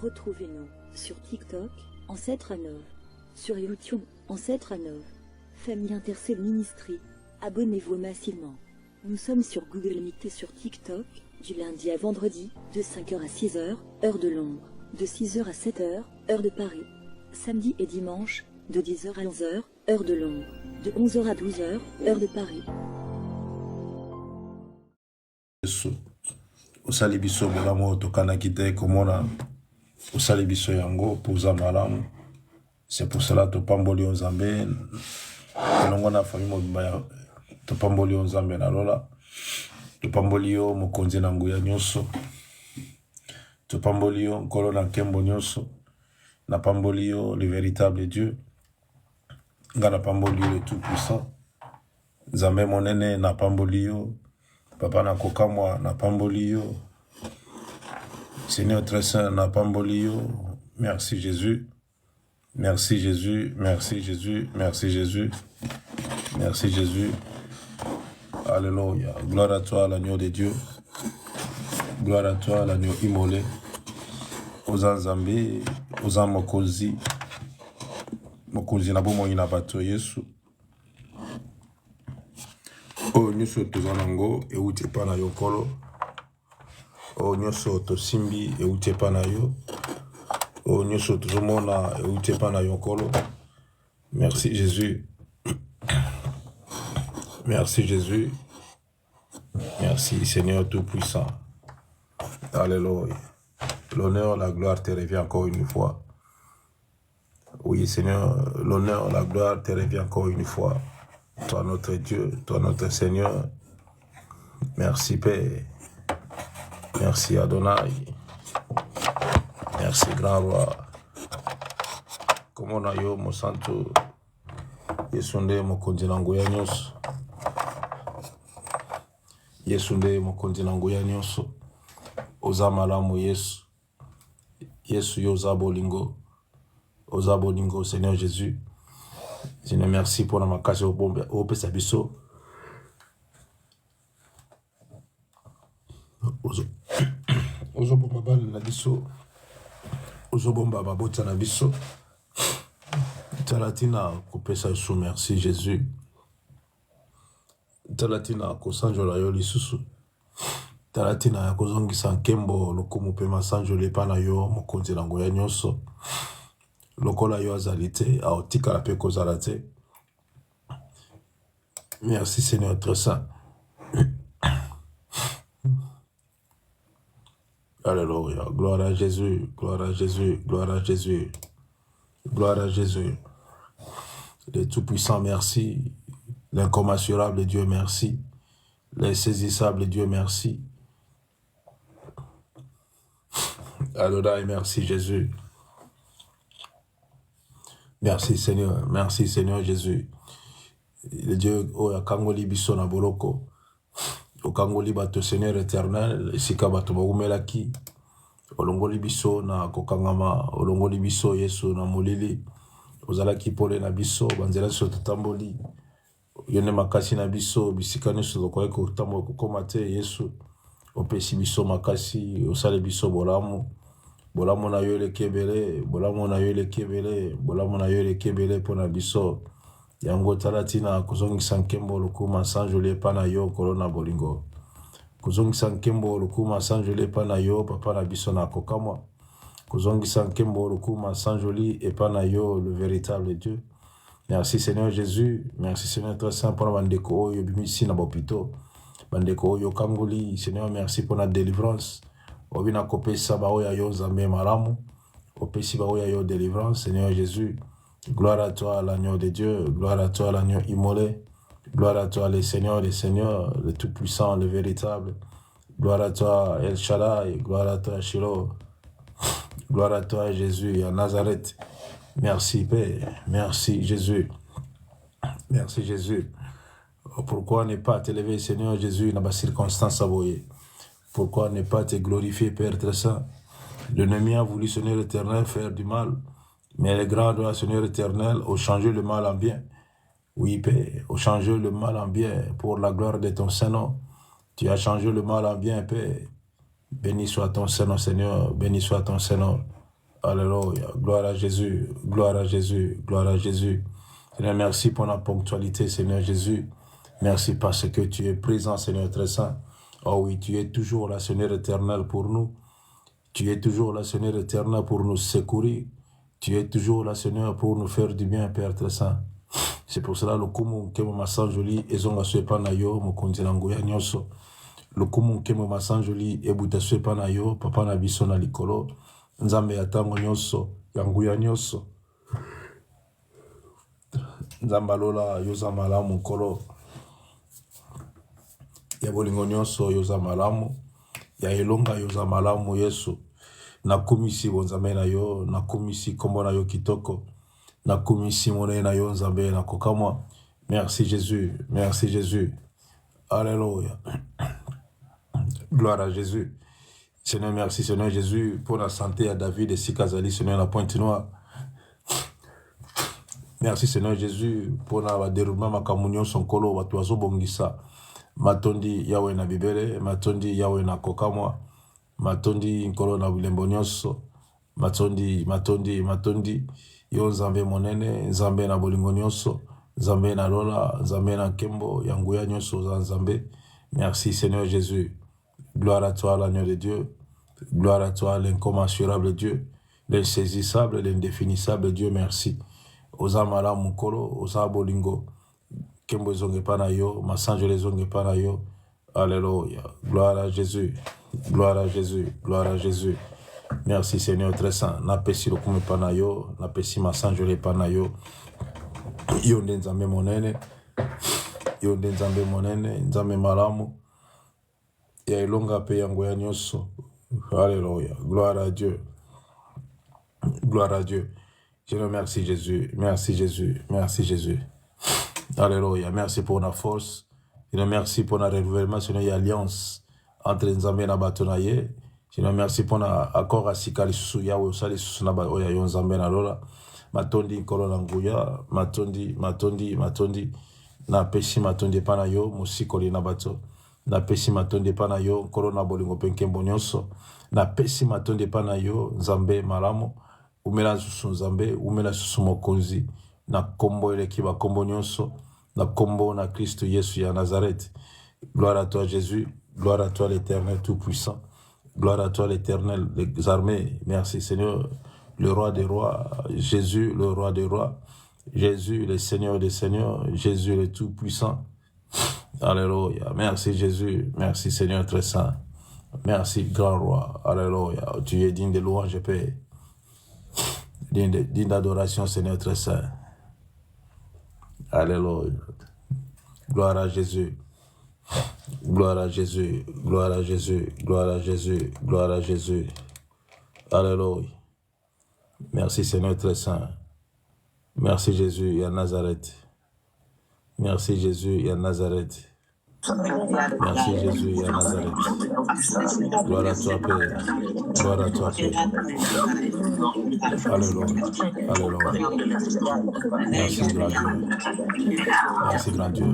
Retrouvez-nous sur TikTok, Ancêtre Anov, sur YouTube, Ancêtre Anov, Famille Intercelle Ministry. Abonnez-vous massivement. Nous sommes sur Google Meet et sur TikTok, du lundi à vendredi, de 5h à 6h, heure de Londres, de 6h à 7h, heure de Paris. Samedi et dimanche, de 10h à 11h, heure de Londres, de 11h à 12h, heure de Paris. Osali biso belamo tokana kite komona osali biso yango poza malamu. C'est pour cela topamboli Nzambe elongo na famille mobimba topamboli Nzambe na lola. Topamboli yo mokonzi na nguya nyonso. Topamboli yo nkolo na nkembo nyonso. Na pamboli yo le véritable Dieu. Nga na pamboli yo le tout puissant. Nzambe monene na pamboli yo. Papa na kokamwa na pamboli yo. Seigneur très saint na pamboli yo. Merci Jésus. Merci Jésus. Merci Jésus. Merci Jésus. Merci Jésus. Alléluia. Gloire à toi l'agneau de Dieu. Gloire à toi l'agneau immolé. Aux Nzambe, aux mokozi. Mokozi na bomo ina bato Yesu. O nyuso tozanango euti pa na yokolo. O nyuso tosimbi euti pa na yo. O nyuso tozomona euti pa na yokolo. Merci Jésus. Merci Jésus. Merci Seigneur Tout-Puissant. Alléluia. L'honneur, la gloire te revient encore une fois. Oui Seigneur, l'honneur, la gloire te revient encore une fois. Toi notre Dieu, toi notre Seigneur. Merci Père. Merci Adonai. Merci Grand Roi. Comment on a yo mon santo. Yesunde mokonzi na nguya nyonso. Yesunde mokonzi na nguya nyonso. Oza malamu Yesu. Yesu yo oza bolingo. Oza bolingo Seigneur Jésus. Je te remercie pour la makasi au pesa biso. Ozo bomba bal na biso. Ozo bomba babota na biso. Talatina kopesa biso merci Jésus. Talatina kosanjola yo lisusu. Talatina kozongisa nkembo lokumu pe masanjole pa na yo mokonzi na ngoya nyonso. Lokola yo azalite aotika la pe kozala te. Merci Seigneur très saint. Alléluia. Gloire à Jésus, gloire à Jésus, gloire à Jésus. Gloire à Jésus. Le Tout-Puissant, merci. L'incommensurable Dieu, merci. L'insaisissable Dieu, merci. Adonai, merci Jésus. Merci Seigneur Jésus. Le Dieu o akangoli biso na boloko. Okangoli bato Seigneur éternel, esika bato baumelaki. Olongoli biso na kokangama, olongoli biso Yesu na molili. Ozalaki pole na biso, banzela so tutamboli. Yone makasi na biso, bisika nyonso tokoki kotambola kokoma te Yesu. Opesi biso makasi, osale biso bolamu. Bolamu na yo lekebele, bolamu na yo lekebele, bolamu na yo lekebele pona biso. Yango talatina kozongisa nkembo lokuma sanjole pa na yo kolona bolingo. Kozongisa nkembo lokuma sanjole pa na yo papa na biso na kokamwa. Kozongisa nkembo lokuma sanjoli et pa na yo le véritable Dieu. Merci Seigneur Jésus, merci Seigneur très saint pour la bandeko oyo bimisi na bopito. Bandeko oyo kangoli, Seigneur merci pour la délivrance. Obina kopesa ba oya yo Nzambe malamu. Opesi ba oya yo délivrance Seigneur Jésus. Gloire à toi l'agneau de Dieu, gloire à toi l'agneau immolé. Gloire à toi les seigneurs, le tout-puissant, le véritable. Gloire à toi El Shaddai, gloire à toi Shiloh. Gloire à toi Jésus à Nazareth. Merci Père, merci Jésus. Merci Jésus. Pourquoi ne pas t'élever Seigneur Jésus dans ma circonstance à voyer? Pourquoi ne pas te glorifier Père très saint? L'ennemi a voulu Seigneur éternel faire du mal, mais les grands de la Seigneur éternel ont changé le mal en bien. Oui, Père, au changer le mal en bien pour la gloire de ton Saint-Nom. Tu as changé le mal en bien, Père. Béni soit ton Saint-Nom, Seigneur. Béni soit ton Saint-Nom. Alléluia. Gloire à Jésus. Gloire à Jésus. Gloire à Jésus. Seigneur, merci pour la ponctualité, Seigneur Jésus. Merci parce que tu es présent, Seigneur très saint. Oh oui, tu es toujours là, Seigneur éternel, pour nous. Tu es toujours là, Seigneur éternel, pour nous secourir. Tu es toujours là, Seigneur, pour nous faire du bien, Père très saint. C'est pour cela le kumu kemo masanjoli ezonga swepa na yo mokonzi na nguya nyonso. Le kumu kemo masanjoli ebuta swepa na yo papa na biso na likolo. Nzambe ya tango nyonso ya nguya nyonso. Nzamba lola yoza malamu kolo. Ya bolingo nyonso yoza malamu. Ya elonga yoza malamu Yesu. Nakumisi bonzambe na yo, nakumisi kombo na yo kitoko. Nakumisi mone na yo nzambe na kokamwa. Merci Jésus, merci Jésus. Alléluia. Gloire à Jésus. Seigneur, merci Seigneur Jésus pour la santé à David et Sikazali, Seigneur, la pointe noire. Merci Seigneur Jésus pour la déroulement makamunyo son kolo watuazo bongisa. Matondi yawe na bibele, matondi yawe na kokamwa, matondi nkolo na wilembo nyonso, matondi yo nzambe monene, nzambe na bolingo nyonso, nzambe na lola, nzambe na kembo, yanguya nyonso za nzambe. Merci Seigneur Jésus. Gloire à toi l'agneau de Dieu. Gloire à toi l'incommensurable Dieu, l'insaisissable, l'indéfinissable Dieu, merci. Oza mala mukolo, oza bolingo, kembo zonge pana yo, masanjo les zonge pana yo. Alléluia. Gloire à Jésus. Gloire à Jésus. Gloire à Jésus. Merci Seigneur très saint. Napesi lo kume pana yo, napesi masanjo le pana yo. Yo nzambe monene. Yo nzambe monene, nzambe malamu. Ya ilonga pe yango ya nyonso. Alléluia. Gloire à Dieu. Gloire à Dieu. Je remercie Jésus. Merci Jésus. Merci Jésus. Alléluia. Merci pour la force. Je remercie pour le renouvellement sur l'alliance entre Nzambe et Batonaye. Je remercie pour l'accord à Sikali Suya ou Sali Susuna Oya Nzambe na Lola. Matondi Korona Nguya. Matondi. Na pesi matondi pana yo. Musikoli na bato. Na pesi matondi pana yo. Korona bolingo penkembo nyonso. Na pesi matondi pana yo. Nzambe malamo. Umela susu nzambe, umela susu mokonzi, na kombo elekiba kombo nyonso, na kombo na Christ Yesu ya Nazareth. Gloire à toi Jésus, gloire à toi l'Éternel Tout-Puissant, gloire à toi l'Éternel des armées. Merci Seigneur, le roi des rois, Jésus le roi des rois, Jésus le Seigneur des seigneurs, Jésus le Tout-Puissant. Alléluia. Merci Jésus, merci Seigneur très saint, merci grand roi. Alléluia. Tu es digne de louange, Père. Digne d'adoration, Seigneur très saint. Alléluia. Gloire à Jésus. Gloire à Jésus. Gloire à Jésus. Gloire à Jésus. Gloire à Jésus. Alléluia. Merci Seigneur très saint. Merci Jésus et à Nazareth. Merci Jésus et à Nazareth. Merci Jésus et à Nazareth. Gloire à toi Père. Gloire à toi Père. Alléluia. Alléluia. Merci grand Dieu. Merci grand Dieu.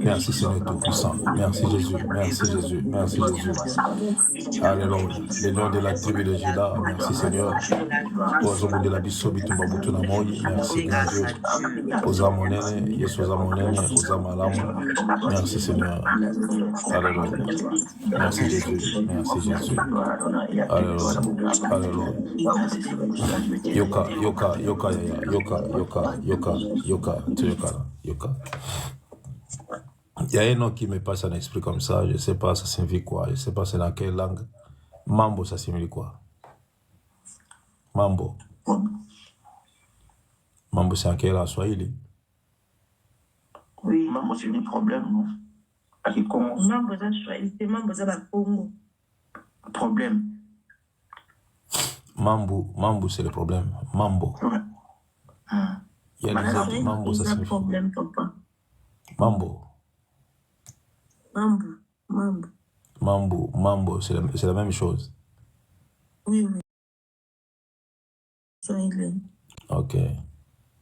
Merci Seigneur Tout-Puissant. Merci Jésus. Merci Jésus. Merci Jésus. Alléluia. Le nom de la tribu de Juda. Merci Seigneur. De la bitumba butu na moi. Merci grand Dieu. Oza monene, Yesu oza monene, oza malamu. Merci Seigneur. Alléluia. Merci Jésus. Merci Jésus. Alléluia. Alléluia. Yoka. Il y a un nom qui me passe en esprit comme ça, je ne sais pas ça signifie quoi, je ne sais pas c'est dans quelle langue. Mambo, ça signifie quoi? Mambo. Mambo, c'est en quelle langue? Swahili? Oui, mambo, c'est un problème, non? Mambo, c'est mambo, c'est un problème. Mambo, c'est le problème. Mambo. Ouais. Il y a des autres. Mambo, ça signifie problème, papa. Mambo. Mambo, c'est la même chose. Oui, oui. Swahili. Ok.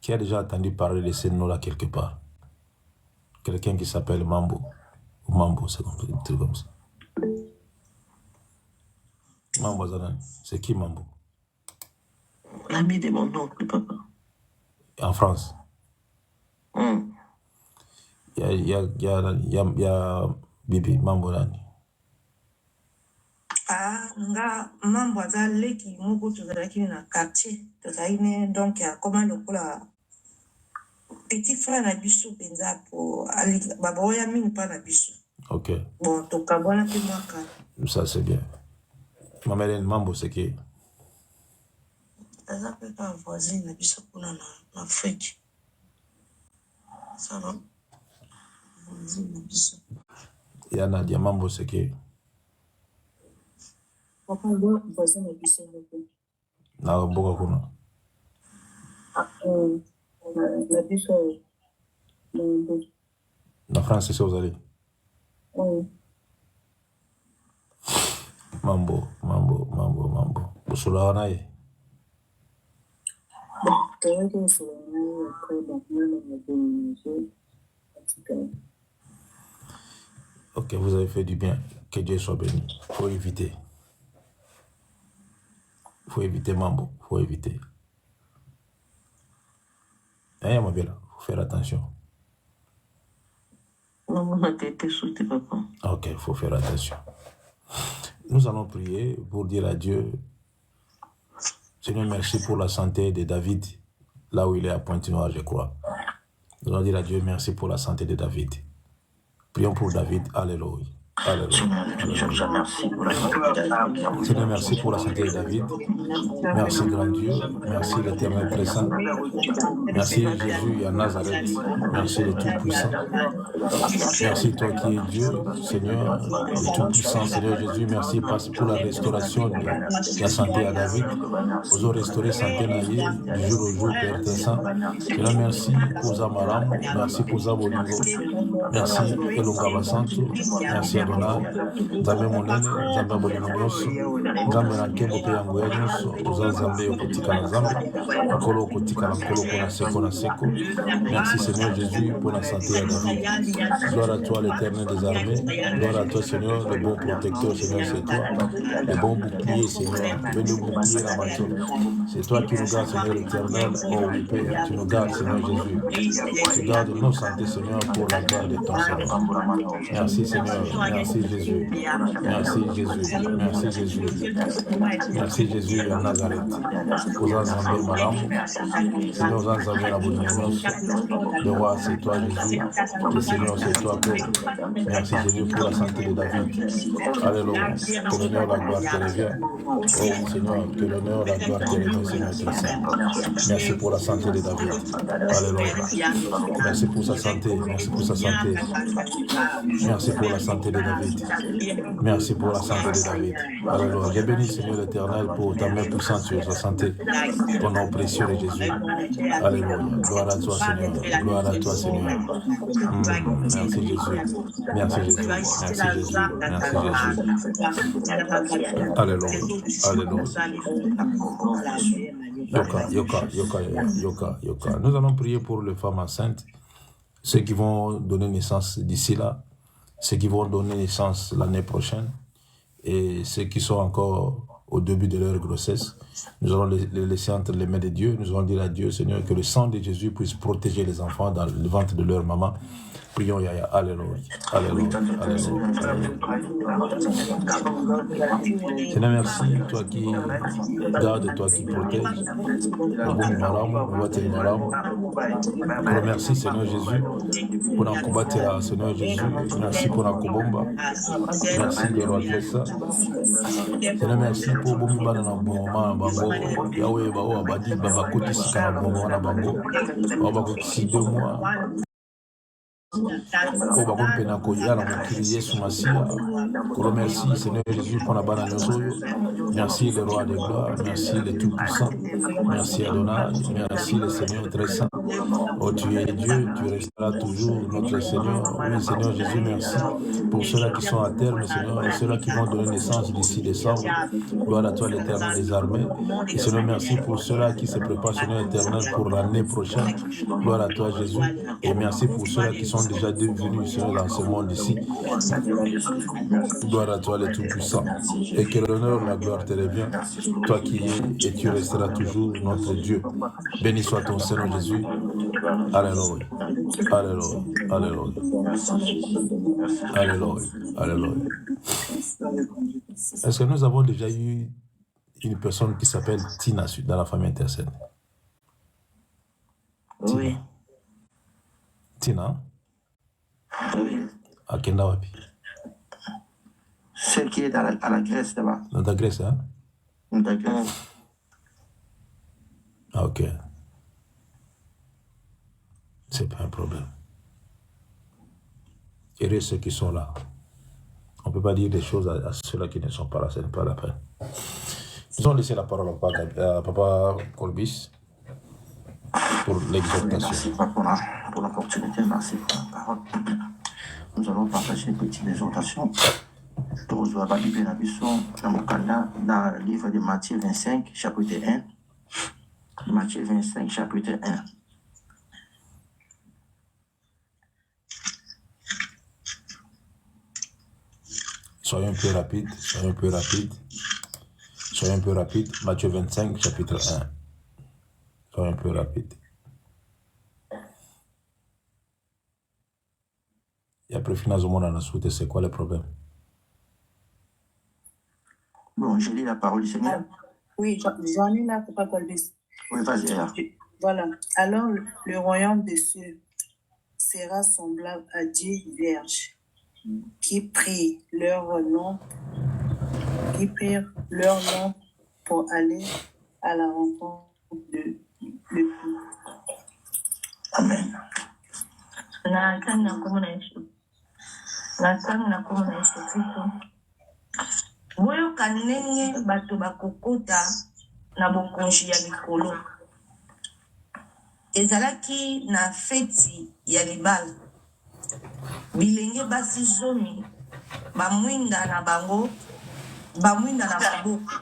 Qui a déjà entendu parler de ces noms-là quelque part? Quelqu'un qui s'appelle Mambo. Ou Mambo, c'est un truc comme ça. Mambo Zanan. C'est qui Mambo? L'ami de mon oncle, papa. En France. Il y a Bibi, Mambo Nani. Ah, nga mambo aza leki moko tozalaki na quartier tozalaki ne donc comment lokola petit frère na biso penza po baba oya mingi mpa na biso. Ok. Bon, tokabwana mpe mwaka. Ça c'est bien. Maman Mambo c'est qui? aza mpe ka voisin na biso kuna na Afrique. Ça va? Voisin na biso. Il y a Nadia Mambo c'est qui? Papa ndo voisin na biso moko. Na mboka kuna. Na biso Na France c'est où vous allez? Oui. Mambo. Busula wanaye? Ok, vous avez fait du bien. Que Dieu soit béni. Faut éviter. Faut éviter Mambo. Faut éviter. Hein, ma belle, faut faire attention. Ok, faut faire attention. Nous allons prier pour dire à Dieu, Seigneur, merci pour la santé de David, là où il est à Pointe-Noire, je crois. Nous allons dire à Dieu, merci pour la santé de David. Prions pour David. Alléluia. Alléluia. Seigneur, merci pour la santé de David. Merci, grand Dieu. Merci, l'Éternel présent. Merci, Jésus à Nazareth. Merci, le Tout-Puissant. Merci, toi qui es Dieu, Seigneur, le Tout-Puissant, Seigneur Jésus. Merci pour la restauration de la santé à David. Nous avons restauré santé naïe du jour au jour, Père Saint. Seigneur, merci pour Zamaram. Merci pour Zabolingo. Merci, Elongaba Santo. Merci, Adonai. Nzambe monene, Nzambe abolingo nyonso. Nzambe na nkembo mpe yango ya nyonso. Oza Nzambe okotika na Nzambe. Nkolo okotika na nkolo mpona seko na seko. Merci Seigneur Jésus pour la santé à David. Gloire à toi l'Éternel des armées. Gloire à toi Seigneur, le bon protecteur Seigneur, c'est toi. Le bon bouclier Seigneur. Le bouclier la bateau. C'est toi qui nous gardes Seigneur l'Éternel. Oh oui Père, tu nous gardes Seigneur Jésus. Tu gardes nos santé Seigneur pour la gloire de ton Seigneur. Merci Seigneur. Merci Jésus. Merci Jésus. Merci Jésus. Merci Jésus à Nazareth. Oza Nzambe malamu. Seigneur Oza Nzambe la bonne nyonso. Le roi c'est toi Jésus. Le Seigneur c'est toi Père. Merci Jésus pour la santé de David. Alléluia. Que l'honneur, la gloire te revient. Oh Seigneur, que l'honneur, la gloire te revient Seigneur très saint. Merci pour la santé de David. Alléluia. Merci pour sa santé. Merci pour sa santé. Merci pour la santé de David. Merci pour la santé de David. Alléluia. Je bénis Seigneur l'Éternel pour ta main puissante sur sa santé. Ton nom précieux de Jésus. Alléluia. Gloire à toi Seigneur. Gloire à toi Seigneur. Merci Jésus. Merci Jésus. Merci Jésus. Merci Jésus. Alléluia. Alléluia. Yoka. Nous allons prier pour les femmes enceintes, ceux qui vont donner naissance d'ici là, ceux qui vont donner naissance l'année prochaine et ceux qui sont encore au début de leur grossesse. Nous allons les laisser entre les mains de Dieu. Nous allons dire à Dieu, Seigneur, que le sang de Jésus puisse protéger les enfants dans le ventre de leur maman. Prions, Yaya. Alléluia. Alléluia. Alléluia. Seigneur, merci, toi qui gardes, toi qui protèges. Merci, Seigneur Jésus, pour nous combattre, Seigneur Jésus. Merci pour la Kobomba. Merci de l'adresse. Seigneur, merci pour bon moment, Bango. Yahweh, Bao, Abadi, Babakoti, Sikana, Bango, Bango. Babakoti, 2 mois. O bagum penako yala mokili Yesu Masia. Kolo merci Seigneur Jésus pour la banane soyo. Merci le roi de gloire, merci le tout-puissant. Merci Adonai, merci le Seigneur très saint. Oh tu es Dieu, tu resteras toujours notre Seigneur. Oui Seigneur Jésus, merci pour ceux-là qui sont à terme Seigneur et ceux-là qui vont donner naissance d'ici décembre. Gloire à toi l'Éternel des armées. Et Seigneur merci pour ceux-là qui se préparent Seigneur éternel pour l'année prochaine. Gloire à toi Jésus. Et merci pour ceux-là qui sont déjà devenus Seigneur dans ce monde ici. Gloire à toi le Tout-Puissant. Et que l'honneur, la gloire te revient. Toi qui es et tu resteras toujours notre Dieu. Béni soit ton Seigneur Jésus. Alléluia. Alléluia. Alléluia. Alléluia. Alléluia. Est-ce que nous avons déjà eu une personne qui s'appelle Tina dans la famille intercède? Oui. Tina? Oui. À Kenda Wapi? Celle qui est à la Grèce là-bas. Dans ta Grèce, hein? Dans ta Grèce. Ah, ok. C'est pas un problème. Et ceux qui sont là. On ne peut pas dire des choses à ceux-là qui ne sont pas là, ce n'est pas la peine. Nous allons laisser la parole à Papa Colbis pour l'exhortation. Merci pour l'opportunité, merci pour la parole. Nous allons partager une petite exhortation. Dans le livre de Matthieu 25, chapitre 1. Matthieu 25, chapitre 1. Soyons un peu rapides, soyons un peu rapides. Soyons un peu rapides. Matthieu 25, chapitre 1. Soyons un peu rapides. Et après, finalement, on a souhaité, c'est quoi le problème? Bon, je lis la parole du Seigneur. Oui, j'en ai là, Papa Colbis. Oui, vas-y. Voilà. Alors, le royaume des cieux sera semblable à 10 vierges qui prirent leur lampe pour aller à la rencontre de l'époux. Amen. boyoka ndenge bato bakokota na bokonzi ya likolo ezalaki na feti ya libala bilenge basi zomi bamwinda na bango bamwinda na maboko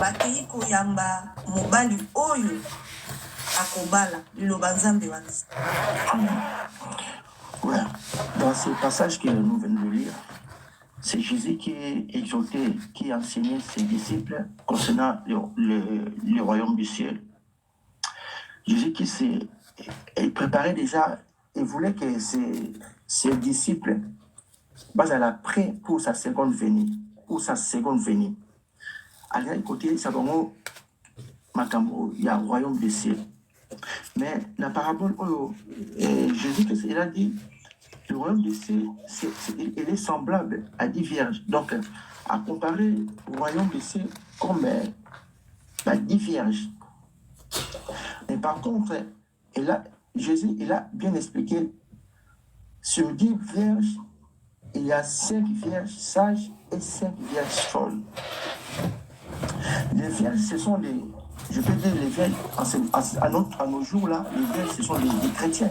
bakei koyamba mobali oyo akobala liloba nzambe wana. Ouais. Dans ce passage que nous venons de lire, c'est Jésus qui exhortait, qui enseignait ses disciples concernant le royaume du ciel. Jésus qui il préparait déjà, il voulait que ses disciples soient à la prêt pour sa seconde venue. À l'autre côté, il y a un royaume du ciel. Mais la parabole, Jésus, il a dit, le royaume du ciel, il est semblable à 10 vierges. Donc, à comparer au royaume du ciel comme 10 vierges. Mais par contre, Jésus, il a bien expliqué, sur 10 vierges, il y a 5 vierges sages et 5 vierges folles. Les vierges, ce sont des... Je peux dire les vierges, à nos jours, là, les vierges, ce sont des chrétiens.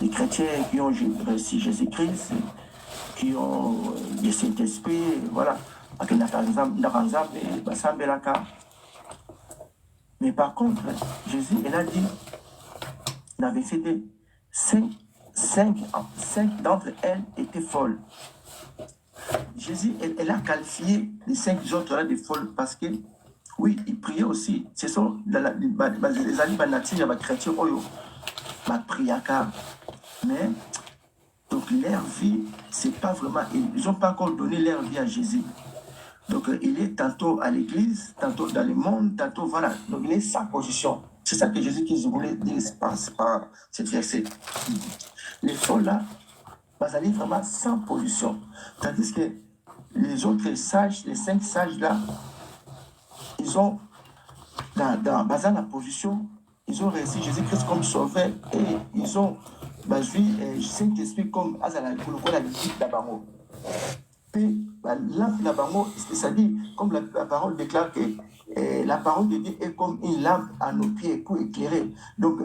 Les chrétiens qui ont reçu Jésus-Christ, qui ont le Saint-Esprit, voilà. Mais par contre, Jésus, il a dit, il avait fait 5 d'entre elles étaient folles. Jésus, elle a qualifié les 5 autres là des folles parce que, oui, ils priaient aussi. Ce sont les animateurs, les chrétiens, la prière. Mais, donc leur vie, c'est pas vraiment, ils n'ont pas encore donné leur vie à Jésus. Donc, il est tantôt à l'église, tantôt dans le monde, tantôt, voilà. Donc, il est sa position. C'est ça que Jésus voulait dire par cette verset. Les folles là, ils allaient vraiment sans position. Tandis que les autres sages, les 5 sages là, ils ont, dans la position, ils ont reçu Jésus-Christ comme sauveur et ils ont je Saint-Esprit comme Azala, le limite d'Abango. Puis, lampe d'Abango, c'est-à-dire, comme la parole déclare que la parole de Dieu est comme une lampe à nos pieds pour éclairer. Donc,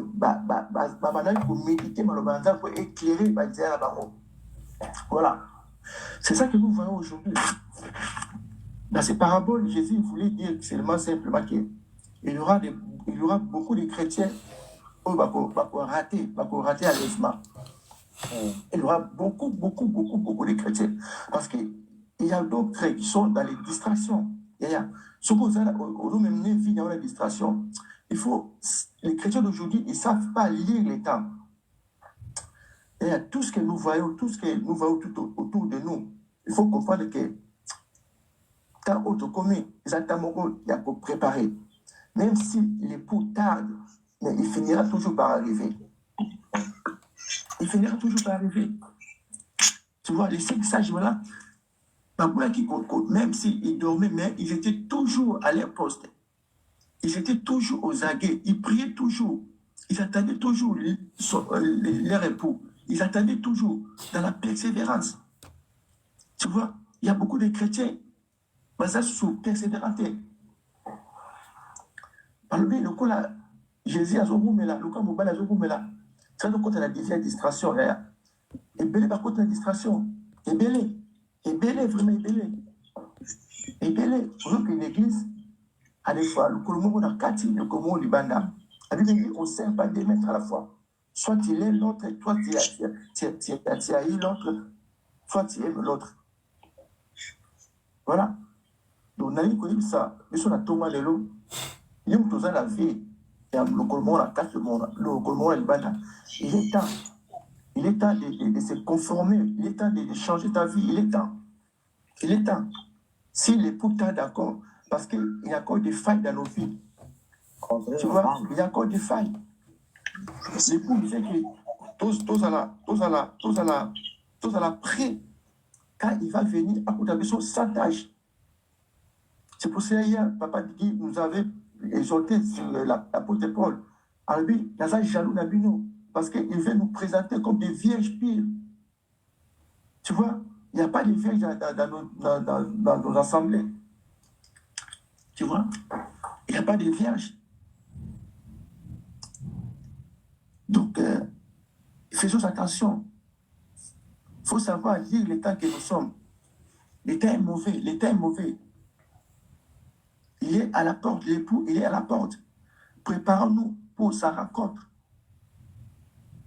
pour méditer, pour éclairer, voilà. C'est ça que nous voyons aujourd'hui. Dans ces paraboles, Jésus voulait dire seulement simplement qu'il y aura beaucoup de chrétiens qui vont rater l'enlèvement. Il y aura beaucoup de chrétiens. Parce qu'il y a d'autres qui sont dans les distractions. Ce qu'on a même vie dans la distraction, les chrétiens d'aujourd'hui, ils ne savent pas lire les temps. Il y a tout ce que nous voyons, tout autour de nous. Il faut comprendre que tant autre commis, ils attendent il y a pour préparer. Même si l'époux tarde, mais il finira toujours par arriver. Il finira toujours par arriver. Tu vois, les 5 sages-là, même s'ils dormaient, mais ils étaient toujours à leur poste. Ils étaient toujours aux aguets. Ils priaient toujours. Ils attendaient toujours leur époux. Ils attendaient toujours dans la persévérance. Tu vois, il y a beaucoup de chrétiens basés sur persévérance. Par le Jésus a son là, le cas mobile a son là. Ça nous compte la distraction. Et belé par contre la distraction. Et belé, vraiment et belé. Pour qu'une église, à des fois, le colombo dans 4, le colombo libanda. Avec une église, on ne sert pas des maîtres à la fois. Soit il est l'autre, toi tu as eu l'autre, soit tu aimes l'autre. Voilà. Donc, on a dit ça, mais sur la tombe de l'eau, il y a la vie, le colombo dans 4, le colombo libanda. Il est temps de se conformer, il est temps de changer ta vie, il est temps. Si l'époux t'a d'accord, parce qu'il y a encore des failles dans nos vies. Tu vois, il y a encore des failles. L'époux disait que tous à la près, quand il va venir, à côté de son santage. C'est pour ça hier, papa Digui nous avait exhorté sur l'apôtre Paul. Alors lui, il y a jaloux d'Abino, parce qu'il veut nous présenter comme des vierges pires. Tu vois, il n'y a pas de vierges dans nos assemblées. Tu vois, il n'y a pas de vierges. Donc, faisons attention. Il faut savoir lire l'état que nous sommes. L'état est mauvais, Il est à la porte, l'époux, il est à la porte. Préparons-nous pour sa rencontre.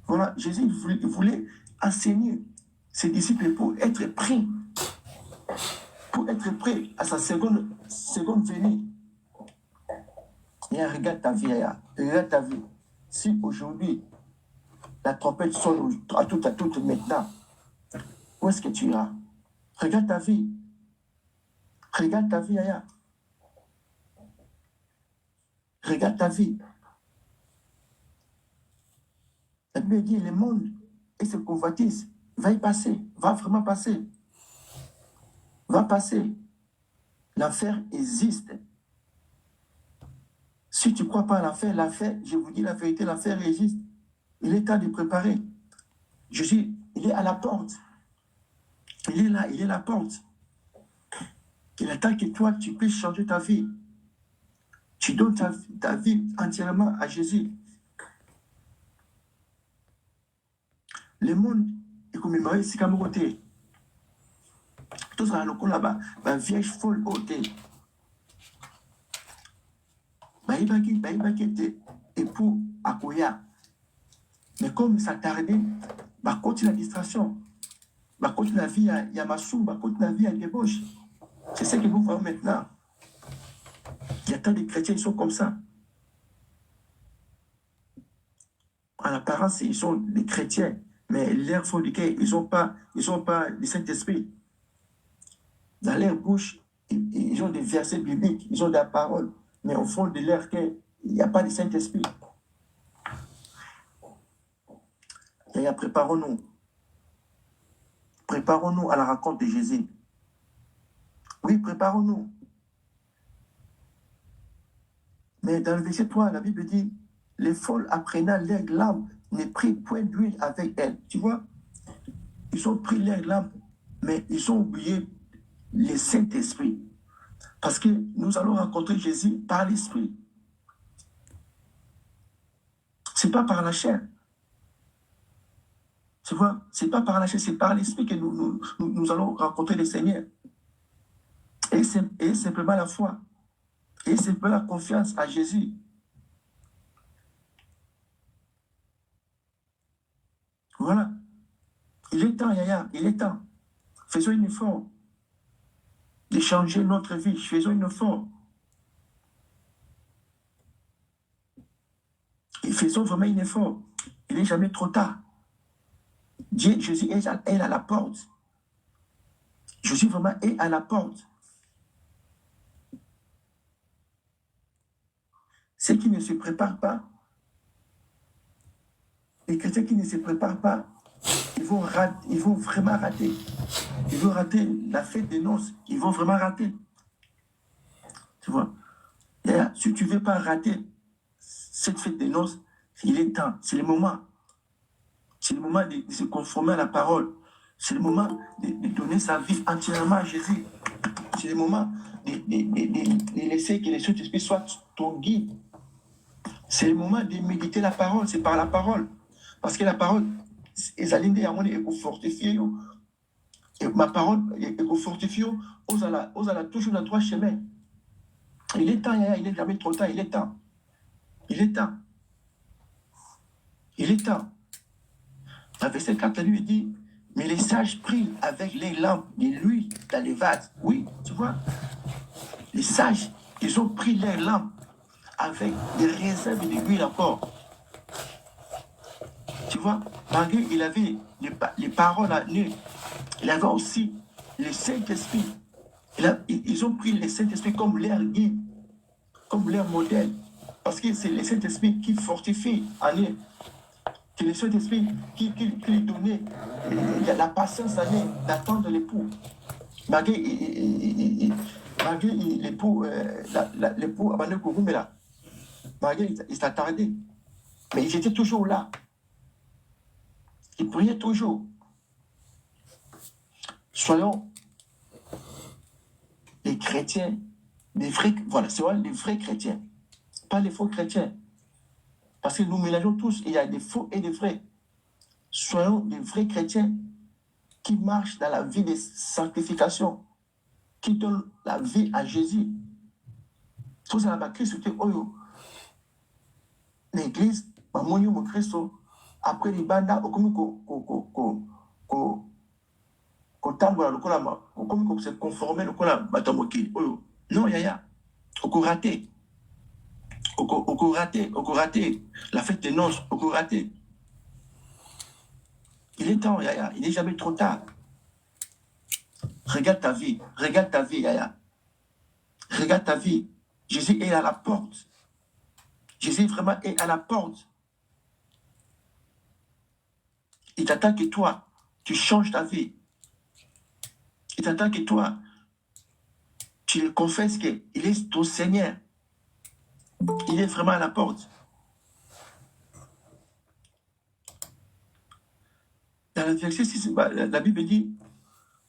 Voilà, Jésus voulait enseigner ses disciples pour être prêts à sa seconde venue. Et regarde ta vie, regarde ta vie. Si aujourd'hui, la trompette sonne à tout maintenant, où est-ce que tu iras? Regarde ta vie. Aya. Regarde ta vie. La Bible dit, le monde et ses convoitises va y passer, va vraiment passer. Va passer. L'enfer existe. Si tu ne crois pas à l'enfer, je vous dis la vérité, l'enfer existe. Il est temps de préparer. Jésus, il est à la porte. Il est là, il est à la porte. Il attend que toi, tu puisses changer ta vie. Tu donnes ta vie entièrement à Jésus. Le monde est comme une si comme côté. Tout ça, le là-bas, ma vieille folle côté. Et pour Akoya. Mais comme ça tardait, continue la distraction. Continue la vie à Yamassou, continue la vie à débauche. C'est ce que vous voyez maintenant. Il y a tant de chrétiens qui sont comme ça. En apparence, ils sont des chrétiens, mais l'air fond du cœur, ils n'ont pas le Saint-Esprit. Dans leur bouche, ils ont des versets bibliques, ils ont des paroles, mais au fond de leur cœur, il n'y a pas de Saint-Esprit. Et préparons-nous. Préparons-nous à la rencontre de Jésus. Oui, préparons-nous. Mais dans le verset 3, la Bible dit, les folles apprenant leurs larmes ne prit point d'huile avec elle. Tu vois, ils ont pris leur lampe, mais ils ont oublié le Saint-Esprit. Parce que nous allons rencontrer Jésus par l'Esprit. Ce n'est pas par la chair. Tu vois, ce n'est pas par la chair, c'est par l'Esprit que nous allons rencontrer le Seigneur. Et simplement la foi. Et simplement la confiance à Jésus. Voilà. Il est temps, Yaya, il est temps. Faisons un effort de changer notre vie. Faisons un effort. Et faisons vraiment un effort. Il n'est jamais trop tard. Dieu, Jésus est à la porte. Jésus vraiment est à la porte. Ceux qui ne se préparent pas, les chrétiens qui ne se préparent pas, ils vont vraiment rater. Ils vont rater la fête des noces. Ils vont vraiment rater. Tu vois? Et là, si tu ne veux pas rater cette fête des noces, il est temps. C'est le moment. C'est le moment de se conformer à la parole. C'est le moment de donner sa vie entièrement à Jésus. C'est le moment de laisser que le Saint-Esprit soit ton guide. C'est le moment de méditer la parole. C'est par la parole. Parce que la parole, ils allaient fortifier. Et ma parole, ils fortifient. Ils allaient toujours dans le droit chemin. Il est temps, il n'est jamais trop tard. Il est temps. Il est temps. Il est temps. Le verset 4, lui dit, mais les sages prient avec les lampes de l'huile dans les vases. Oui, tu vois. Les sages, ils ont pris leurs lampes avec des réserves de l'huile encore. Tu vois, malgré il avait les paroles à lui, il avait aussi le Saint-Esprit. Ils ont pris le Saint-Esprit comme leur guide, comme leur modèle. Parce que c'est le Saint-Esprit qui fortifie en eux. C'est le Saint-Esprit qui lui donnait la patience à eux d'attendre l'époux. Malgré l'époux, abandonné Kouroumela, malgré il s'attardait. Mais ils étaient toujours là. Ils priaient toujours. Soyons les chrétiens, les vrais, voilà, soyons les vrais chrétiens, pas les faux chrétiens. Parce que nous mélangeons tous, il y a des faux et des vrais. Soyons des vrais chrétiens qui marchent dans la vie de sanctification, qui donnent la vie à Jésus. Tout ça, la Christ, l'église, après les bandas, comme se conformer non, yaya, raté. Raté. La fête des noces, raté. Il est temps, yaya, il n'est jamais trop tard. Regarde ta vie, yaya. Regarde ta vie. Jésus est à la porte. Jésus vraiment est à la porte. Il t'attend que toi, tu changes ta vie. Il t'attend que toi, tu le confesses qu'il est ton Seigneur. Il est vraiment à la porte. Dans le verset 6, la Bible dit,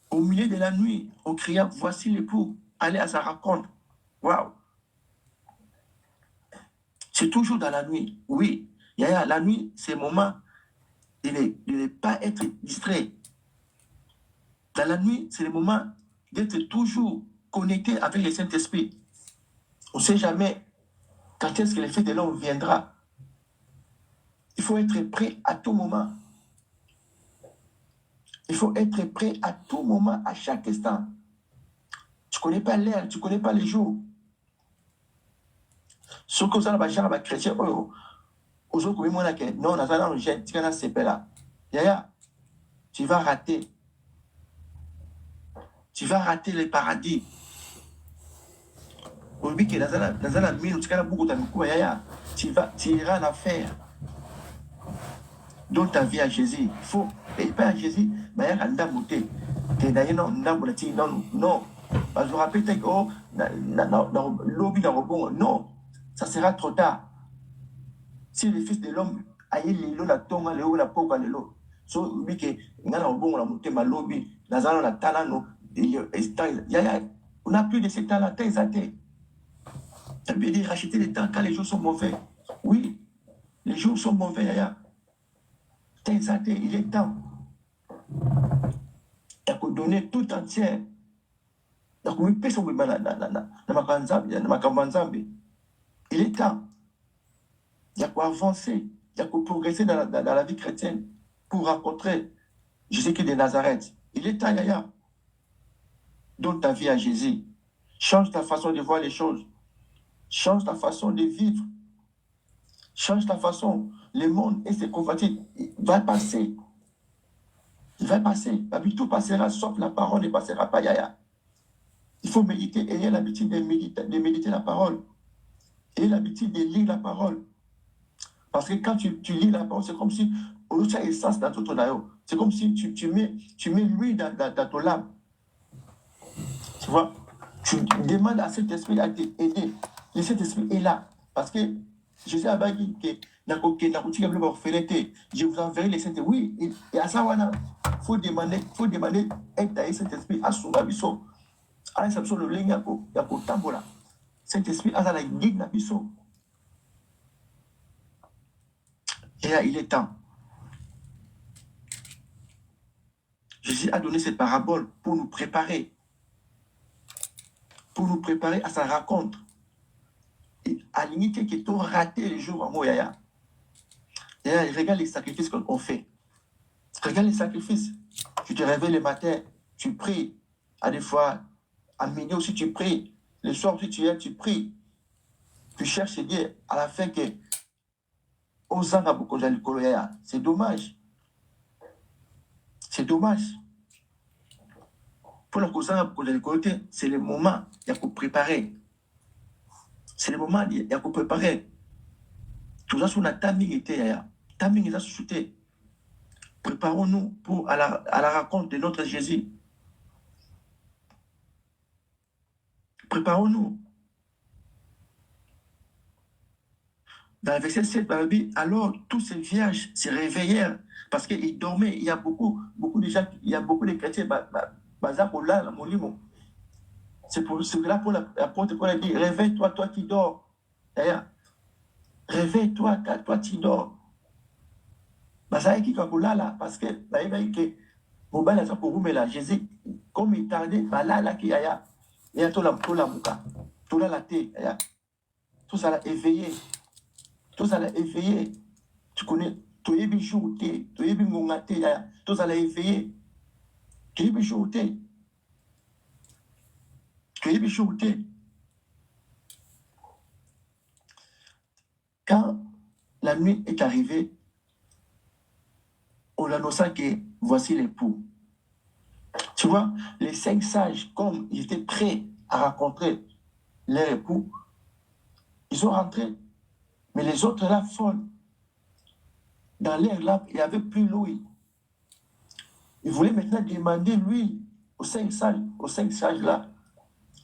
au milieu de la nuit, on cria, voici l'époux, allez à sa rencontre. Waouh! C'est toujours dans la nuit. Oui, la nuit, c'est le moment de ne pas être distrait. Dans la nuit, c'est le moment d'être toujours connecté avec le Saint-Esprit. On ne sait jamais quand est-ce que le fait de l'homme viendra. Il faut être prêt à tout moment. Il faut être prêt à tout moment, à chaque instant. Tu ne connais pas l'heure, tu ne connais pas les jours. Ce que ça va faire, chrétien, non, tu vas rater. Tu vas rater le paradis. Tu iras en enfer. Donne ta vie à Jésus. Il faut, et pas à Jésus, mais à Ndamoté. Non. Je vous rappelle que non, ça sera trop tard. Si le Fils de l'homme aye lelo na tonga lelo na poka lelo so bike ngana obongo na motema lobi nazana na talano yaya on n'a plus de ces talents exaté. Ça veut dire racheter les temps quand les jours sont mauvais. Oui, les jours sont mauvais, yaya. Exaté, il est temps. Il faut donner tout entier. Il est temps. Il y a quoi avancer, il y a quoi progresser dans la vie chrétienne pour rencontrer Jésus-Christ de Nazareth. Il est temps, yaya. Donne ta vie à Jésus. Change ta façon de voir les choses. Change ta façon de vivre. Change ta façon. Le monde et ses convertis va passer. Il va passer. Tout passera, sauf la parole ne passera pas, yaya. Il faut méditer. Ayez l'habitude de méditer la parole. Ayez l'habitude de lire la parole. Parce que quand tu lis la parole, c'est comme si on a essence dans ton naïo. C'est comme si tu mets l'huile dans ton lame. Tu vois, tu demandes à cet esprit à t'aider. Et cet esprit est là. Parce que Jésus a dit que je vous enverrai les saints. Oui, et à ça, il faut demander aide à cet esprit à son abisso. À ça, le ligne à tambola. Cet esprit a la guide d'abisso. Et là, il est temps. Jésus a donné cette parabole pour nous préparer. Pour nous préparer à sa rencontre. Et à l'unité qui est raté les jours en Moyaya. Et là, regarde les sacrifices qu'on fait. Regarde les sacrifices. Tu te réveilles le matin, tu pries. À des fois, à minuit aussi, tu pries. Le soir aussi, tu pries. Tu cherches Dieu à la fin que c'est dommage. C'est dommage. Pour la cause, c'est le moment, il y a pour préparer. C'est le moment, il y a pour préparer. Tout ça, sur la timing était, timing est sous-souté. Préparons-nous pour à la rencontre de notre Jésus. Préparons-nous. Dans le verset 7, alors tous ces vierges se réveillèrent parce qu'ils dormaient. Il y a beaucoup de gens, il y a beaucoup de chrétiens, c'est pour cela pour l'apôtre Paul a dit, réveille-toi, toi qui dors. Réveille-toi, toi qui dors. Parce que Jésus, comme il tardait, il y a tout la tout ça l'a éveillé. Tout ça l'a éveillé. Tu connais, tu es bijouté, tu es bingongaté, tout ça l'a éveillé. Tu es bijouté. Tu es bijouté. Quand la nuit est arrivée, on annonça que voici l'époux. Tu vois, les 5 sages, comme ils étaient prêts à rencontrer leur époux, ils sont rentrés. Mais les autres là, folles, dans l'air là, il n'y avait plus l'huile. Ils voulaient maintenant demander l'huile aux 5 sages là.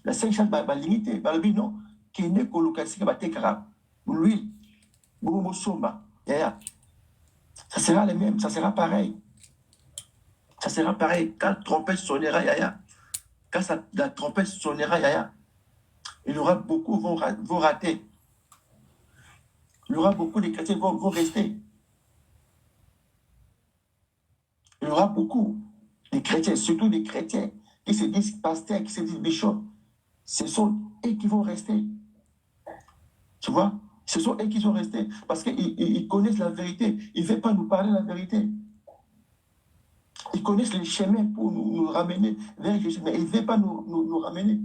Les 5 sages va limiter. Va dire non, qui n'est qu'au local, va t'écraser. L'huile, ça sera le même, ça sera pareil. Ça sera pareil. Quand la trompette sonnera, quand la trompette sonnera, il y aura beaucoup vont rater. Il y aura beaucoup de chrétiens qui vont rester. Il y aura beaucoup de chrétiens, surtout des chrétiens qui se disent pasteurs, qui se disent bishops. Ce sont eux qui vont rester. Tu vois? Ce sont eux qui sont restés parce qu'ils connaissent la vérité. Ils ne veulent pas nous parler la vérité. Ils connaissent les chemins pour nous ramener vers Jésus, mais ils ne veulent pas nous ramener.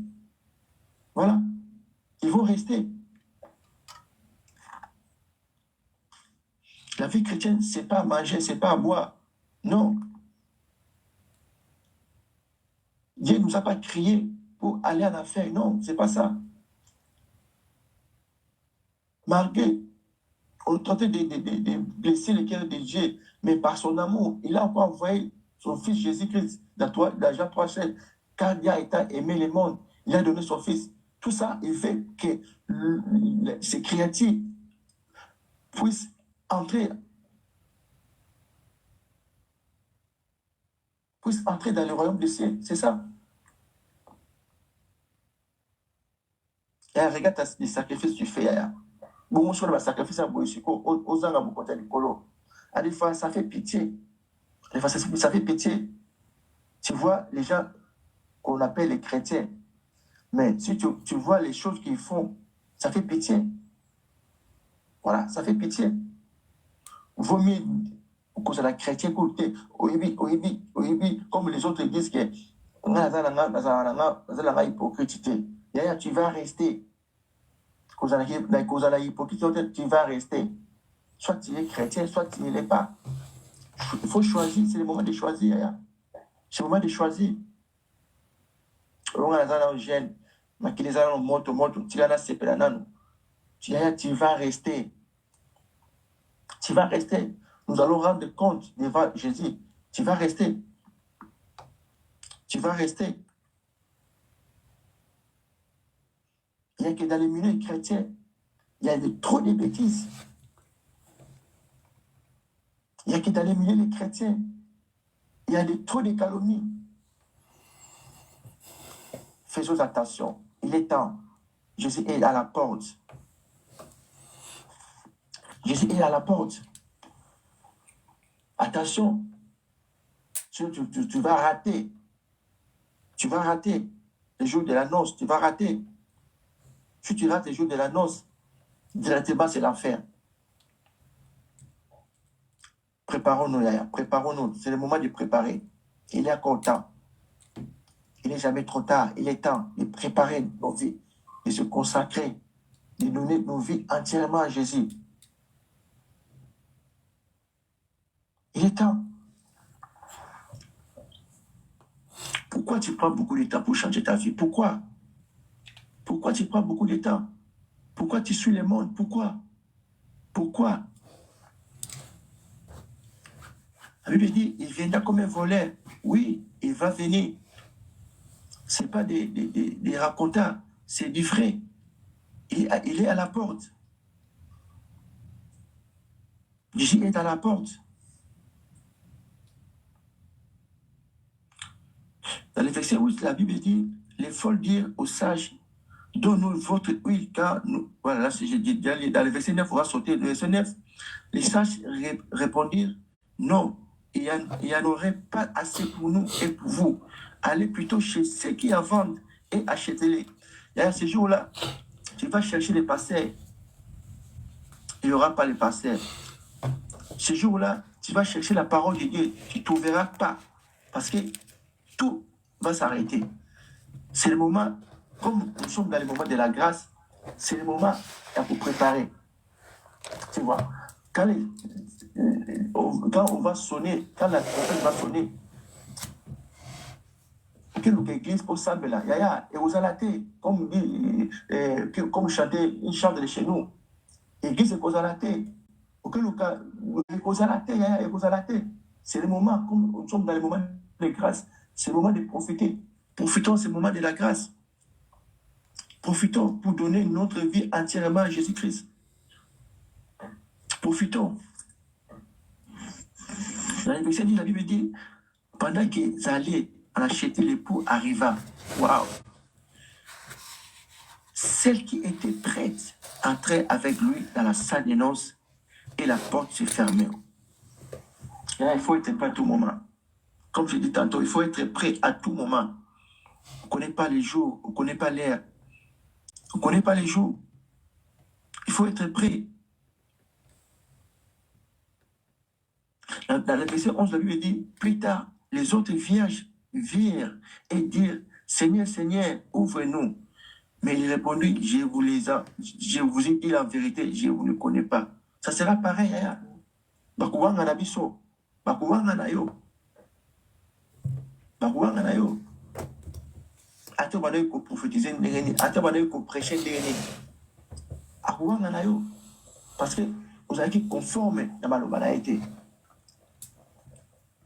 Voilà. Ils vont rester. La vie chrétienne, ce n'est pas à manger, ce n'est pas à boire. Non. Dieu ne nous a pas crié pour aller en affaire. Non, ce n'est pas ça. Malgré, on tentait de blesser le cœur de Dieu, mais par son amour, il a encore envoyé son fils Jésus-Christ dans Jean 3,7. Car Dieu a aimé le monde, il a donné son fils. Tout ça, il fait que ces créatures puissent entrer puissent entrer dans le royaume des cieux. C'est ça. Et regarde les sacrifices que tu fais. Bon, je fais sacrifice à Boïsiko, aux gens à mon côté du colo. À des fois, ça fait pitié. Des fois, ça fait pitié. Tu vois les gens qu'on appelle les chrétiens. Mais si tu vois les choses qu'ils font, ça fait pitié. Voilà, ça fait pitié. Vaut mieux, cause de la chrétienne, comme les autres disent que hypocrite. Tu vas rester. Cause de la hypocrisie, tu vas rester. Soit tu es chrétien, soit tu ne l'es pas. Il faut choisir, c'est le moment de choisir. C'est le moment de choisir. On a un jeune, tu vas rester. Tu vas rester. Nous allons rendre compte devant Jésus. Tu vas rester. Tu vas rester. Il n'y a que dans les milieux chrétiens, il y a trop de bêtises. Il n'y a que dans les milieux chrétiens, il y a trop de calomnies. Faisons attention. Il est temps. Jésus est à la porte. Jésus est à la porte. Attention. Tu vas rater. Tu vas rater le jour de la noce. Tu vas rater. Si tu rates le jour de la noce, directement c'est l'enfer. Préparons-nous, Yaya. Préparons-nous. C'est le moment de préparer. Il est encore temps. Il n'est jamais trop tard. Il est temps de préparer nos vies, de se consacrer, de donner nos vies entièrement à Jésus. Il est temps. Pourquoi tu prends beaucoup de temps pour changer ta vie? Pourquoi? Pourquoi tu prends beaucoup de temps? Pourquoi tu suis le monde? Pourquoi? Pourquoi? La Bible dit, il viendra comme un voleur. Oui, il va venir. Ce n'est pas des racontants, c'est du vrai. Il est à la porte. Jésus est à la porte. Dans le verset 8, la Bible dit, les folles dirent aux sages, donne-nous votre huile, car nous... Voilà, là, j'ai dit, dans le verset 9, on va sauter. Le verset 9, les sages répondirent, non, il n'y en aurait pas assez pour nous et pour vous. Allez plutôt chez ceux qui en vendent et achetez-les. Et à ce jour-là, tu vas chercher les pasteurs. Il n'y aura pas les pasteurs. Ce jour-là, tu vas chercher la parole de Dieu. Tu ne trouveras pas. Parce que tout va s'arrêter. C'est le moment, comme nous sommes dans le moment de la grâce, c'est le moment pour préparer. Tu vois, quand on va sonner, quand la trompette va sonner, que l'église peut s'amener là, yaya, et vous allez, comme dit, comme chanter, une chante de chez nous, l'église est causalaté, c'est le moment, comme nous sommes dans le moment de grâce, c'est le moment de profiter. Profitons de ce moment de la grâce. Profitons pour donner notre vie entièrement à Jésus-Christ. Profitons. Dans le verset, la Bible dit, pendant qu'ils allaient acheter l'époux arriva. Waouh! Celle qui était prête entrait avec lui dans la salle des noces et la porte se fermait. Là, il faut être prêt à tout moment. Comme je dis tantôt, il faut être prêt à tout moment. On ne connaît pas les jours, on ne connaît pas l'heure. On ne connaît pas les jours. Il faut être prêt. Dans le verset 11, la Bible dit, plus tard, les autres vierges virent et dirent, Seigneur, Seigneur, ouvre-nous. Mais il répondit, je vous ai dit la vérité, je ne vous connais pas. Ça sera pareil. Bakouanga na biso, bakouanga na yo. Bakouanga na yo. Ate bana ko prophétiser ndengeni, ate bana ko prêcher ndengeni. Bakouanga na yo. Parce que vous avez qui conforme na maloba na été.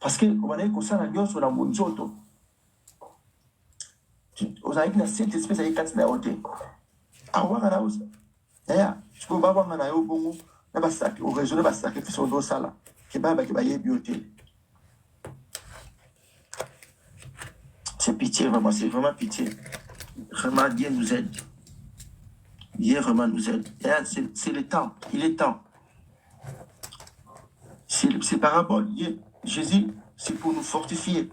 Parce que vous avez que ça na nyonso na munzoto. Vous avez la sainte espèce à quatre na ote. Bakouanga na yo. Yaya, tu peux pas voir na yo bongo. Au raisonner ba sacrifice au dos sala. Ke ba ba ke ba ye bioté. C'est pitié, vraiment, c'est vraiment pitié. Vraiment, Dieu nous aide. Dieu vraiment nous aide. C'est le temps, il est temps. C'est par rapport, Jésus, c'est pour nous fortifier.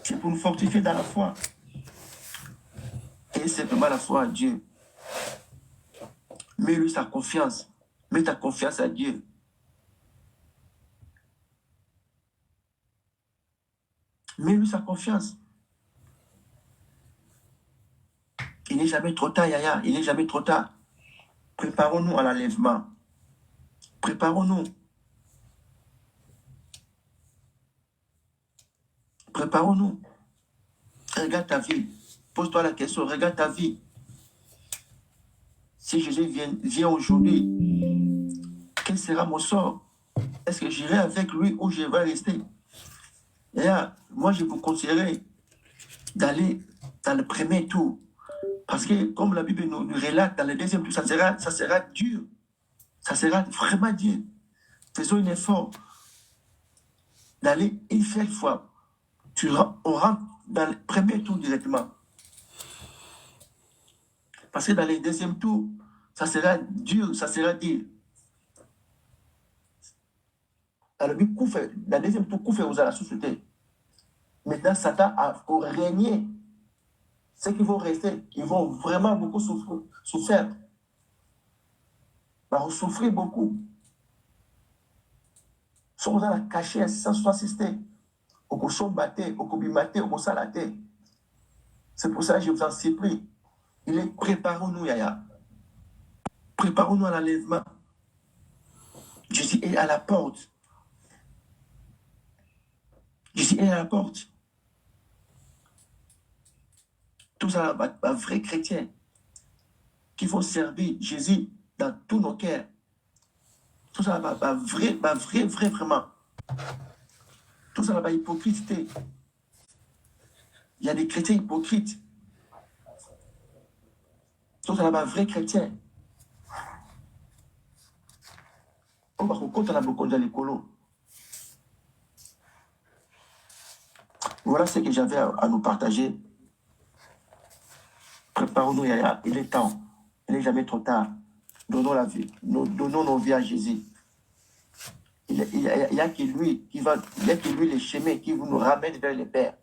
C'est pour nous fortifier dans la foi. Et c'est vraiment la foi à Dieu. Mets-lui sa confiance. Mets ta confiance à Dieu. Mets-lui sa confiance. Il n'est jamais trop tard, Yaya. Il n'est jamais trop tard. Préparons-nous à l'enlèvement. Préparons-nous. Préparons-nous. Regarde ta vie. Pose-toi la question. Regarde ta vie. Si Jésus vient aujourd'hui, quel sera mon sort? Est-ce que j'irai avec lui ou je vais rester? Yaya, moi, je vous conseillerais d'aller dans le premier tour. Parce que, comme la Bible nous relate, dans le deuxième tour, ça sera dur. Ça sera vraiment dur. Faisons un effort d'aller une seule fois. On rentre dans le premier tour directement. Parce que dans le deuxième tour, ça sera dur, ça sera dur. Alors, la deuxième tour, coup fait aux à la société. Maintenant, Satan a régné. Ceux qui vont rester, ils vont vraiment beaucoup souffrir. Ils vont souffrir beaucoup. Si on a caché sans assister, au cochon batté, au cobimaté, au salaté. C'est pour ça que je vous en supplie. Il est préparons-nous, Yaya. Préparons-nous à l'enlèvement. Jésus est à la porte. Jésus est à la porte. Tout ça, un vrai chrétien qui vont servir Jésus dans tous nos cœurs. Tout ça, vraiment. Tout ça, hypocrite. Il y a des chrétiens hypocrites. Tout ça, vrai chrétien. On va compter beaucoup dans l'écolo. Voilà ce que j'avais à nous partager. Préparons-nous, Yaya. Il est temps. Il n'est jamais trop tard. Donnons la vie. Donnons nos vies à Jésus. Il y a que lui qui va, il y a que lui les chemins qui vous nous ramène vers le Père.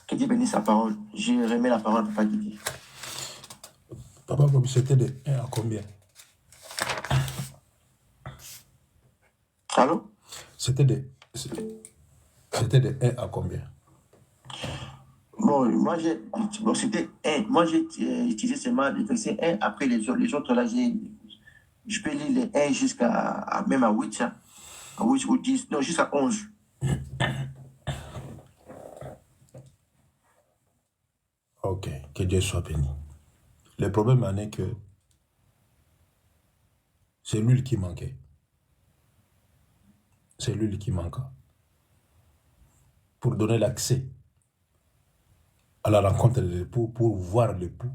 Que Dieu bénisse sa parole. Je remets la parole à Papa Guigui. Papa, comme c'était de 1 à combien? Allô? C'était de 1 à combien? Bon, c'était 1. Moi, j'ai utilisé seulement le verset 1. Après, les autres, là, je peux lire les 1 jusqu'à même à 8, hein. À 8 ou 10, non, jusqu'à 11. Ok, que Dieu soit béni. Le problème en est que c'est l'huile qui manquait. C'est l'huile qui manque. Pour donner l'accès à la rencontre de l'époux, pour voir l'époux,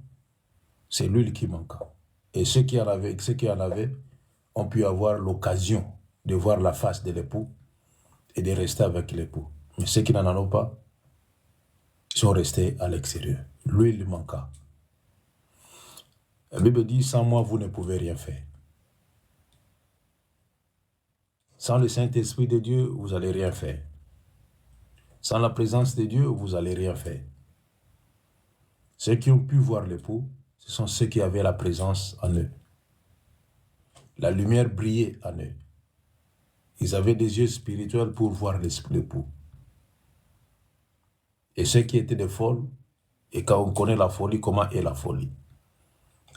c'est l'huile qui manque. Et ceux qui en avaient ont pu avoir l'occasion de voir la face de l'époux et de rester avec l'époux. Mais ceux qui n'en ont pas sont restés à l'extérieur. L'huile manqua. La Bible dit, sans moi, vous ne pouvez rien faire. Sans le Saint-Esprit de Dieu, vous n'allez rien faire. Sans la présence de Dieu, vous n'allez rien faire. Ceux qui ont pu voir l'époux, ce sont ceux qui avaient la présence en eux. La lumière brillait en eux. Ils avaient des yeux spirituels pour voir l'époux. Et ceux qui étaient des folles, et quand on connaît la folie, comment est la folie?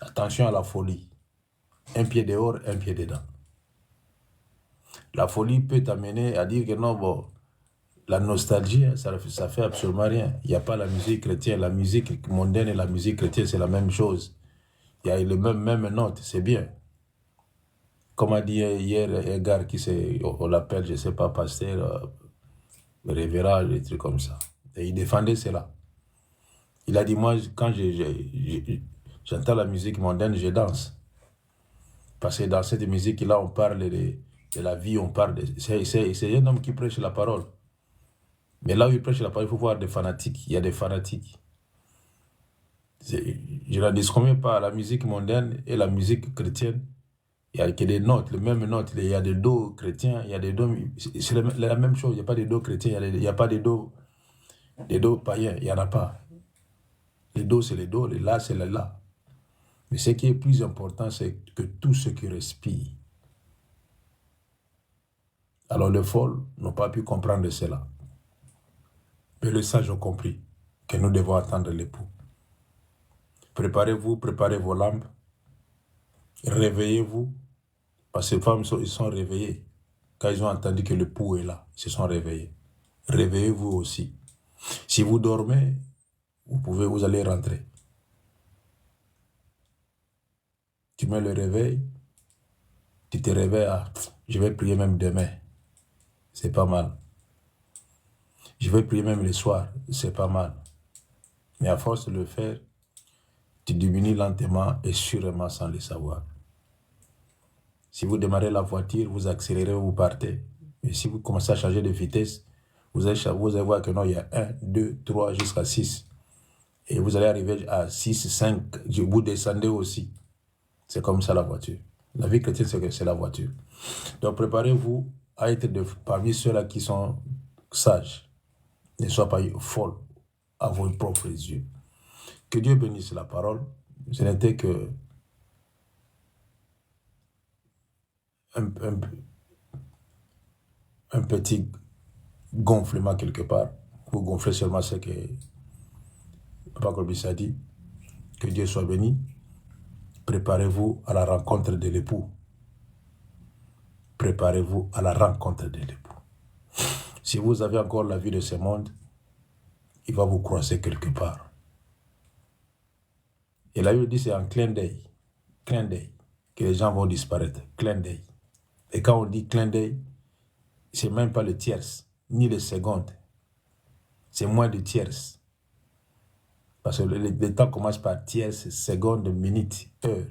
Attention à la folie. Un pied dehors, un pied dedans. La folie peut t'amener à dire que non, bon, la nostalgie, ça fait absolument rien. Il n'y a pas la musique chrétienne. La musique mondaine et la musique chrétienne, c'est la même chose. Il y a les mêmes notes, c'est bien. Comme a dit hier Edgar, on l'appelle, je ne sais pas, pasteur, révérend, des trucs comme ça. Et il défendait cela. Il a dit, moi, quand j'entends la musique mondaine, je danse. Parce que dans cette musique-là, on parle de la vie, on parle de... C'est un homme qui prêche la parole. Mais là où il prêche la parole, il faut voir des fanatiques. Il y a des fanatiques. Je la discrimine pas la musique mondaine et la musique chrétienne. Il y a que des notes, les mêmes notes. Il y a des do chrétiens, il y a des do. C'est la même chose. Il n'y a pas de do chrétiens, il n'y a pas de do païens. Il n'y en a pas. Les do, c'est les do, les la, c'est les la. Mais ce qui est plus important, c'est que tout ce qui respire. Alors les folles n'ont pas pu comprendre cela. Mais les sages ont compris que nous devons attendre l'époux. Préparez-vous, préparez vos lampes. Réveillez-vous. Parce que les femmes, ils sont réveillées. Quand ils ont entendu que l'époux est là, ils se sont réveillés. Réveillez-vous aussi. Si vous dormez, vous allez rentrer. Tu mets le réveil, tu te réveilles, je vais prier même demain. C'est pas mal. Je vais prier même le soir, c'est pas mal. Mais à force de le faire, tu diminues lentement et sûrement sans le savoir. Si vous démarrez la voiture, vous accélérez, vous partez. Mais si vous commencez à changer de vitesse, vous allez voir que non, il y a 1, 2, 3 jusqu'à 6. Et vous allez arriver à 6, 5, vous descendez aussi. C'est comme ça la voiture. La vie chrétienne, c'est la voiture. Donc préparez-vous à être parmi ceux-là qui sont sages. Ne soyez pas folles à vos propres yeux. Que Dieu bénisse la parole. Ce n'était que un petit gonflement quelque part. Vous gonflez seulement ce que Papa Colbis a dit. Que Dieu soit béni. Préparez-vous à la rencontre de l'époux. Préparez-vous à la rencontre de l'époux. Si vous avez encore la vie de ce monde, il va vous croiser quelque part. Et la Bible dit c'est un clin d'œil, que les gens vont disparaître, clin d'œil. Et quand on dit clin d'œil, c'est même pas le tierce, ni le seconde. C'est moins de tierce. Parce que le temps commence par tierce, seconde, minute, heure.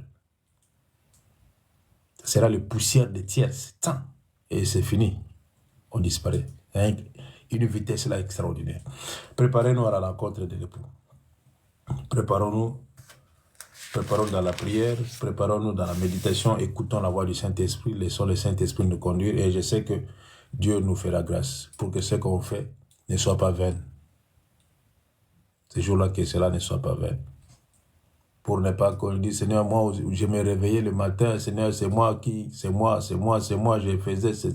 Ce sera le poussière de tierce, temps. Et c'est fini. On disparaît. Une vitesse là extraordinaire. Préparez-nous à la rencontre de l'époux. Préparons-nous dans la prière, préparons-nous dans la méditation, écoutons la voix du Saint-Esprit, laissons le Saint-Esprit nous conduire et je sais que Dieu nous fera grâce pour que ce qu'on fait ne soit pas vain. Ce jour-là, que cela ne soit pas vain. Pour ne pas qu'on dise, Seigneur, moi, je me réveillais le matin, Seigneur, c'est moi, je faisais...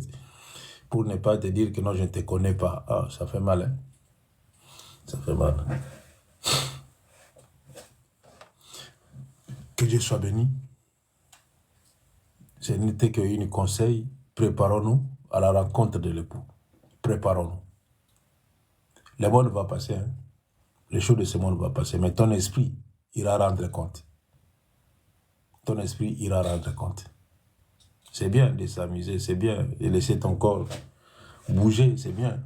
Pour ne pas te dire que non, je ne te connais pas. Ah, ça fait mal, hein? Ça fait mal. Que Dieu soit béni. Ce n'était qu'un conseil. Préparons-nous à la rencontre de l'époux. Préparons-nous. Le monde va passer. Hein? Les choses de ce monde vont passer. Mais ton esprit ira rendre compte. Ton esprit ira rendre compte. C'est bien de s'amuser. C'est bien de laisser ton corps bouger. C'est bien.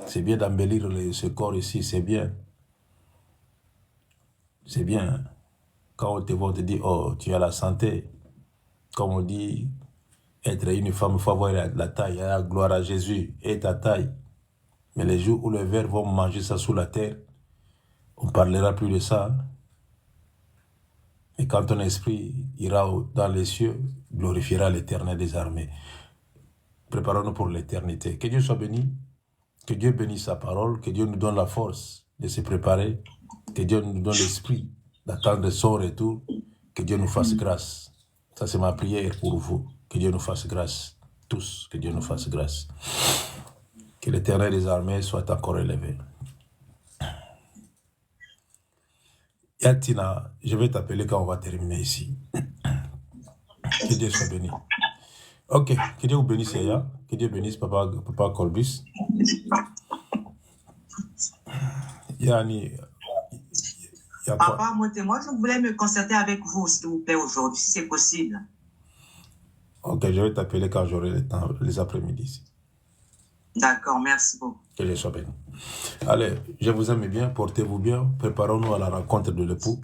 C'est bien d'embellir ce corps ici. C'est bien. C'est bien. Quand on te voit, on te dit, oh, tu as la santé. Comme on dit, être une femme, il faut avoir la taille. La gloire à Jésus et ta taille. Mais les jours où les vers vont manger ça sous la terre, on ne parlera plus de ça. Et quand ton esprit ira dans les cieux, glorifiera l'Éternel des armées. Préparons-nous pour l'éternité. Que Dieu soit béni. Que Dieu bénisse sa parole. Que Dieu nous donne la force de se préparer. Que Dieu nous donne l'esprit d'attendre son retour. Que Dieu nous fasse grâce. Ça, c'est ma prière pour vous. Que Dieu nous fasse grâce. Tous, que Dieu nous fasse grâce. Que l'Éternel des armées soit encore élevé. Yatina, je vais t'appeler quand on va terminer ici. Que Dieu soit béni. Ok, que Dieu vous bénisse, Yaya. Que Dieu bénisse Papa Colbis. Yani, Papa, moi, je voulais me concerter avec vous, s'il vous plaît, aujourd'hui, si c'est possible. Ok, je vais t'appeler quand j'aurai le temps, les après-midi. D'accord, merci beaucoup. Que Dieu soit béni. Allez, je vous aime bien, portez-vous bien, préparons-nous à la rencontre de l'époux.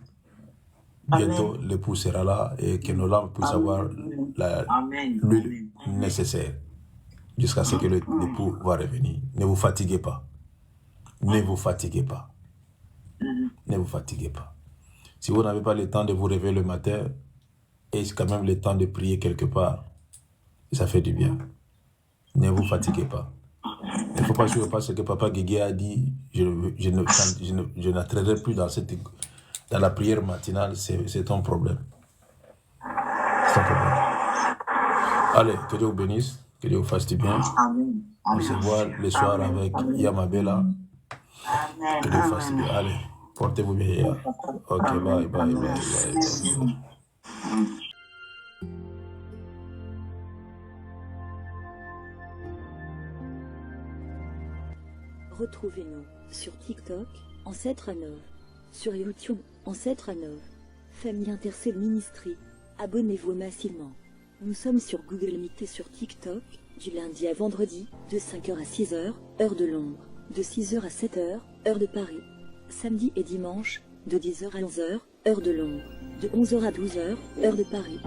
Bientôt, l'époux sera là et que nos lampes puissent avoir l'huile nécessaire jusqu'à ce que l'époux va revenir. Ne vous fatiguez pas. Ne vous fatiguez pas. Ne vous fatiguez pas. Si vous n'avez pas le temps de vous réveiller le matin, et quand même le temps de prier quelque part, ça fait du bien. Ne vous fatiguez pas. Il ne faut pas suivre ce que Papa Guégué a dit. Je n'entrerai plus dans la prière matinale. C'est ton problème. C'est ton problème. Allez, que Dieu vous bénisse. Que Dieu vous fasse du bien. On se voit le soir avec Yamabela. Que Dieu vous fasse du bien. Allez, portez-vous bien. Ok, bye, bye, bye, bye. Retrouvez-nous sur TikTok, Ancêtre à Nov, sur YouTube, Ancêtre à Nov, Famille Intercelle Ministry. Abonnez-vous massivement. Nous sommes sur Google Meet et sur TikTok, du lundi à vendredi, de 5h à 6h, heure de Londres, de 6h à 7h, heure de Paris. Samedi et dimanche, de 10h à 11h, heure de Londres, de 11h à 12h, heure de Paris.